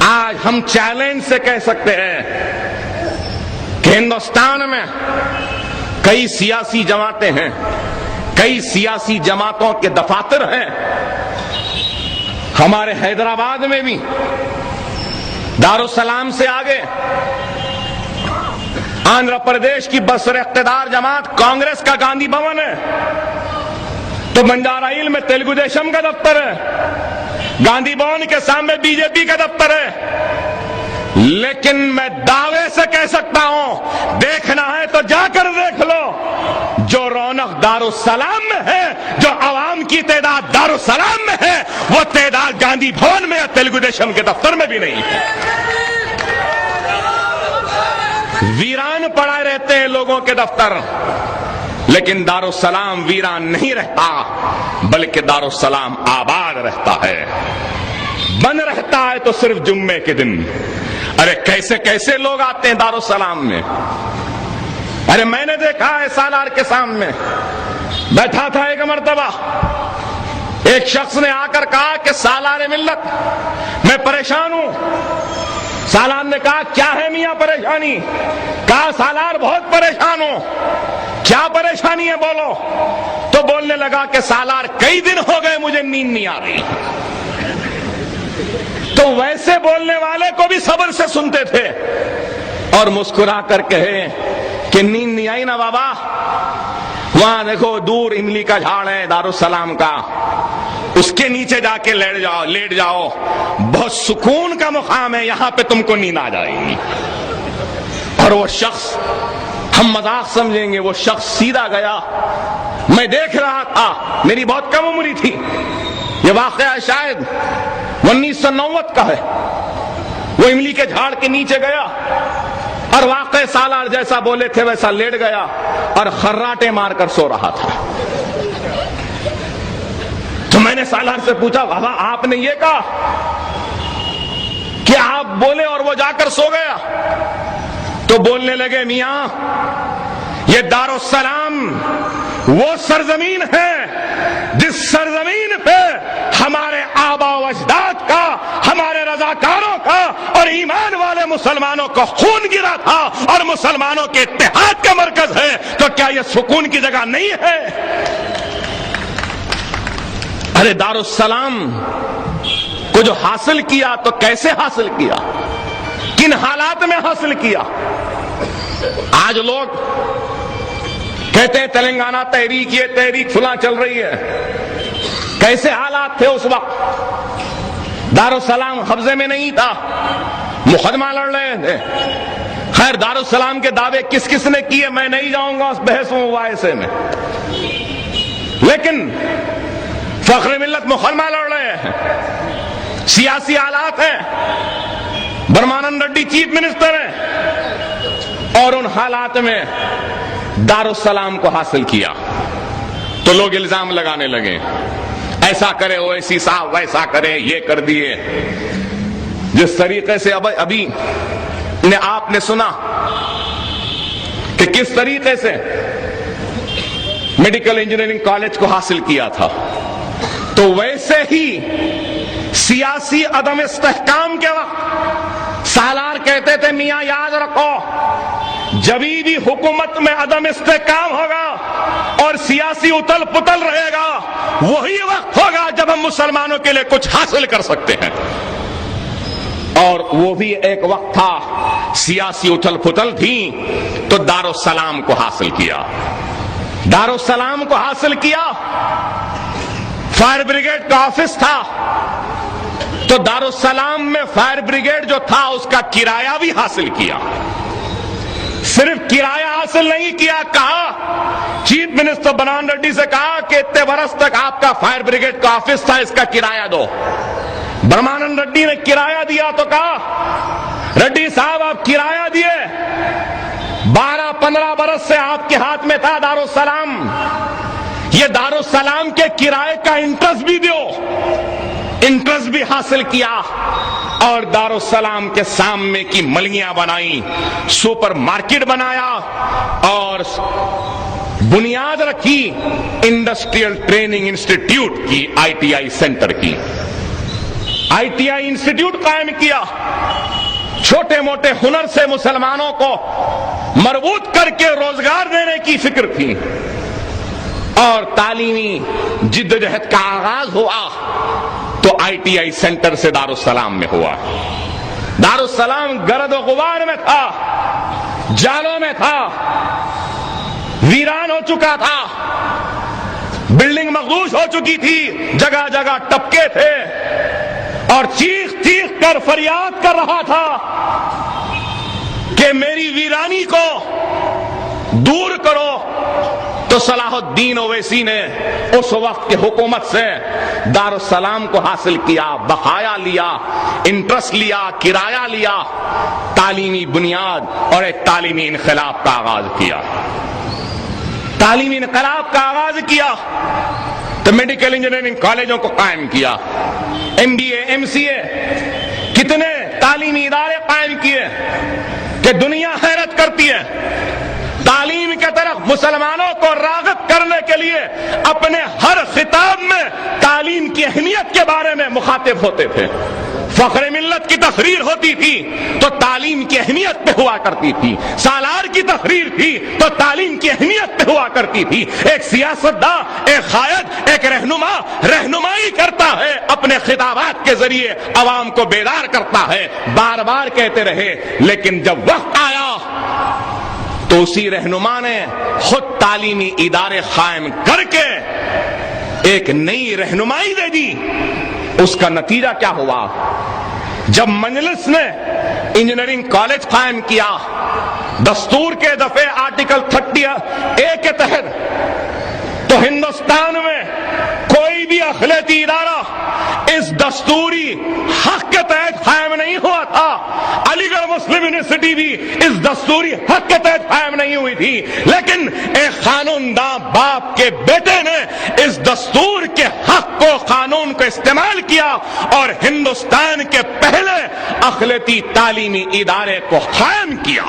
آج ہم چیلنج سے کہہ سکتے ہیں کہ ہندوستان میں کئی سیاسی جماعتیں ہیں، کئی سیاسی جماعتوں کے دفاتر ہیں. ہمارے حیدرآباد میں بھی دارالسلام سے آگے آندھرا پردیش کی برسر اقتدار جماعت کانگریس کا گاندھی بھون ہے، تو بنجارا ہل میں تیلگو دیشم کا دفتر ہے، گاندھی بھون کے سامنے بی جے پی کا دفتر ہے. لیکن میں دعوے سے کہہ سکتا ہوں، دیکھنا ہے تو جا کر دیکھ لو، جو رونق دارالسلام میں ہے، جو عوام کی تعداد دارالسلام میں ہے، وہ تعداد گاندھی بھون میں یا تیلگو دیشم کے دفتر میں بھی نہیں ہے. ویران پڑا رہتے ہیں لوگوں کے دفتر، لیکن دارالسلام ویران نہیں رہتا، بلکہ دارالسلام آباد رہتا ہے. بند رہتا ہے تو صرف جمعے کے دن. ارے کیسے کیسے لوگ آتے ہیں دارالسلام میں. ارے میں نے دیکھا ہے سالار کے سامنے بیٹھا تھا ایک مرتبہ، ایک شخص نے آ کر کہا کہ سالار ملت میں پریشان ہوں. سالار نے کہا کیا ہے میاں پریشانی؟ کہا سالار بہت پریشان ہوں. کیا پریشانی ہے بولو؟ تو بولنے لگا کہ سالار کئی دن ہو گئے مجھے نیند نہیں آ رہی. تو ویسے بولنے والے کو بھی صبر سے سنتے تھے اور مسکرا کر کہے کہ نیند نہیں آئی نا بابا، وہاں دیکھو دور املی کا جھاڑ ہے دارالسلام کا، اس کے نیچے جا کے لیٹ جاؤ، بہت سکون کا مقام ہے، یہاں پہ تم کو نیند آ جائے گی. اور وہ شخص، ہم مذاق سمجھیں گے، وہ شخص سیدھا گیا. میں دیکھ رہا تھا، میری بہت کم عمری تھی، یہ واقعہ شاید 1990 کا ہے. وہ املی کے جھاڑ کے نیچے گیا اور واقع سالار جیسا بولے تھے ویسا لیٹ گیا اور خراٹے مار کر سو رہا تھا. تو میں نے سالار سے پوچھا بابا آپ نے یہ کہا کہ آپ بولے اور وہ جا کر سو گیا؟ تو بولنے لگے میاں یہ دارالسلام وہ سرزمین ہے جس سرزمین پہ ہمارے آبا و اجداد کا، ہمارے رضاکاروں کا اور ایمان والے مسلمانوں کا خون گرا تھا اور مسلمانوں کے اتحاد کا مرکز ہے. تو کیا یہ سکون کی جگہ نہیں ہے؟ ارے دارالسلام کو جو حاصل کیا تو کیسے حاصل کیا، کن حالات میں حاصل کیا؟ آج لوگ کہتے ہیں تلنگانہ تحریک، یہ تحریک فلاں چل رہی ہے. کیسے حالات تھے اس وقت؟ دارالسلام قبضے میں نہیں تھا، مقدمہ لڑ رہے تھے. خیر دارالسلام کے دعوے کس کس نے کیے میں نہیں جاؤں گا اس بحث و مباحثے میں، لیکن فخر ملت مقدمہ لڑ رہے ہیں. سیاسی حالات ہیں، برمانند ریڈی چیف منسٹر ہیں، اور ان حالات میں دارالسلام کو حاصل کیا. تو لوگ الزام لگانے لگے، ایسا کرے اویسی صاحب، ویسا کرے، یہ کر دیے. جس طریقے سے ابھی آپ نے سنا کہ کس طریقے سے میڈیکل انجینئرنگ کالج کو حاصل کیا تھا، تو ویسے ہی سیاسی عدم استحکام کے وقت سالار کہتے تھے میاں یاد رکھو جبھی بھی حکومت میں عدم استحکام ہوگا اور سیاسی اتل پتل رہے گا، وہی وقت ہوگا جب ہم مسلمانوں کے لیے کچھ حاصل کر سکتے ہیں. اور وہ بھی ایک وقت تھا سیاسی اتل پتل تھی تو دارالسلام کو حاصل کیا. دارالسلام کو حاصل کیا، فائر بریگیڈ کا آفس تھا، تو دارالسلام میں فائر بریگیڈ جو تھا اس کا کرایہ بھی حاصل کیا. صرف کرایہ حاصل نہیں کیا، کہا چیف منسٹر برمانند ریڈی سے کہا کہ اتنے برس تک آپ کا فائر بریگیڈ کا آفس تھا، اس کا کرایہ دو. برمانند ریڈی نے کرایہ دیا تو کہا ریڈی صاحب آپ کرایہ دیے، 12-15 برس سے آپ کے ہاتھ میں تھا دارالسلام، یہ دارالسلام کے کرائے کا انٹرسٹ بھی دو. انٹرسٹ بھی حاصل کیا اور دارالسلام کے سامنے کی ملیاں بنائی، سپر مارکیٹ بنایا اور بنیاد رکھی انڈسٹریل ٹریننگ انسٹیٹیوٹ کی، ITI سینٹر کی. ITI انسٹیٹیوٹ قائم کیا، چھوٹے موٹے ہنر سے مسلمانوں کو مربوط کر کے روزگار دینے کی فکر تھی، اور تعلیمی جدوجہد کا آغاز ہوا تو ITI سینٹر سے دارالسلام میں ہوا۔ دارالسلام گرد و غبار میں تھا، جالوں میں تھا، ویران ہو چکا تھا، بلڈنگ مخدوش ہو چکی تھی، جگہ جگہ ٹپکے تھے، اور چیخ چیخ کر فریاد کر رہا تھا کہ میری ویرانی کو دور کرو۔ تو صلاح الدین اویسی نے اس وقت کے حکومت سے دارالسلام کو حاصل کیا، بقایا لیا، انٹرسٹ لیا، کرایہ لیا، تعلیمی بنیاد اور ایک تعلیمی انقلاب کا آغاز کیا۔ تعلیمی انقلاب کا آغاز کیا تو میڈیکل انجینئرنگ کالجوں کو قائم کیا، MBA MCA، کتنے تعلیمی ادارے قائم کیے کہ دنیا حیرت کرتی ہے۔ تعلیم کی طرف مسلمانوں کو راغب کرنے کے لیے اپنے ہر خطاب میں تعلیم کی اہمیت کے بارے میں مخاطب ہوتے تھے۔ فخر ملت کی تقریر ہوتی تھی تو تعلیم کی اہمیت پہ ہوا کرتی تھی، سالار کی تقریر تھی تو تعلیم کی اہمیت پہ ہوا کرتی تھی۔ ایک سیاستداں، ایک قائد، ایک رہنما رہنمائی کرتا ہے، اپنے خطابات کے ذریعے عوام کو بیدار کرتا ہے، بار بار کہتے رہے، لیکن جب وقت آیا تو اسی رہنما نے خود تعلیمی ادارے قائم کر کے ایک نئی رہنمائی دے دی۔ اس کا نتیجہ کیا ہوا؟ جب مجلس نے انجینئرنگ کالج قائم کیا، دستور کے دفعے آرٹیکل 30A کے تحت، تو ہندوستان میں کوئی بھی اقلیتی ادارہ اس دستوری حق کے تحت قائم نہیں ہوا تھا۔ علی گڑھ مسلم یونیورسٹی بھی اس دستوری حق کے تحت قائم نہیں ہوئی تھی، لیکن ایک قانون داں باپ کے بیٹے نے اس دستور کے حق کو، قانون کو استعمال کیا اور ہندوستان کے پہلے اقلیتی تعلیمی ادارے کو قائم کیا۔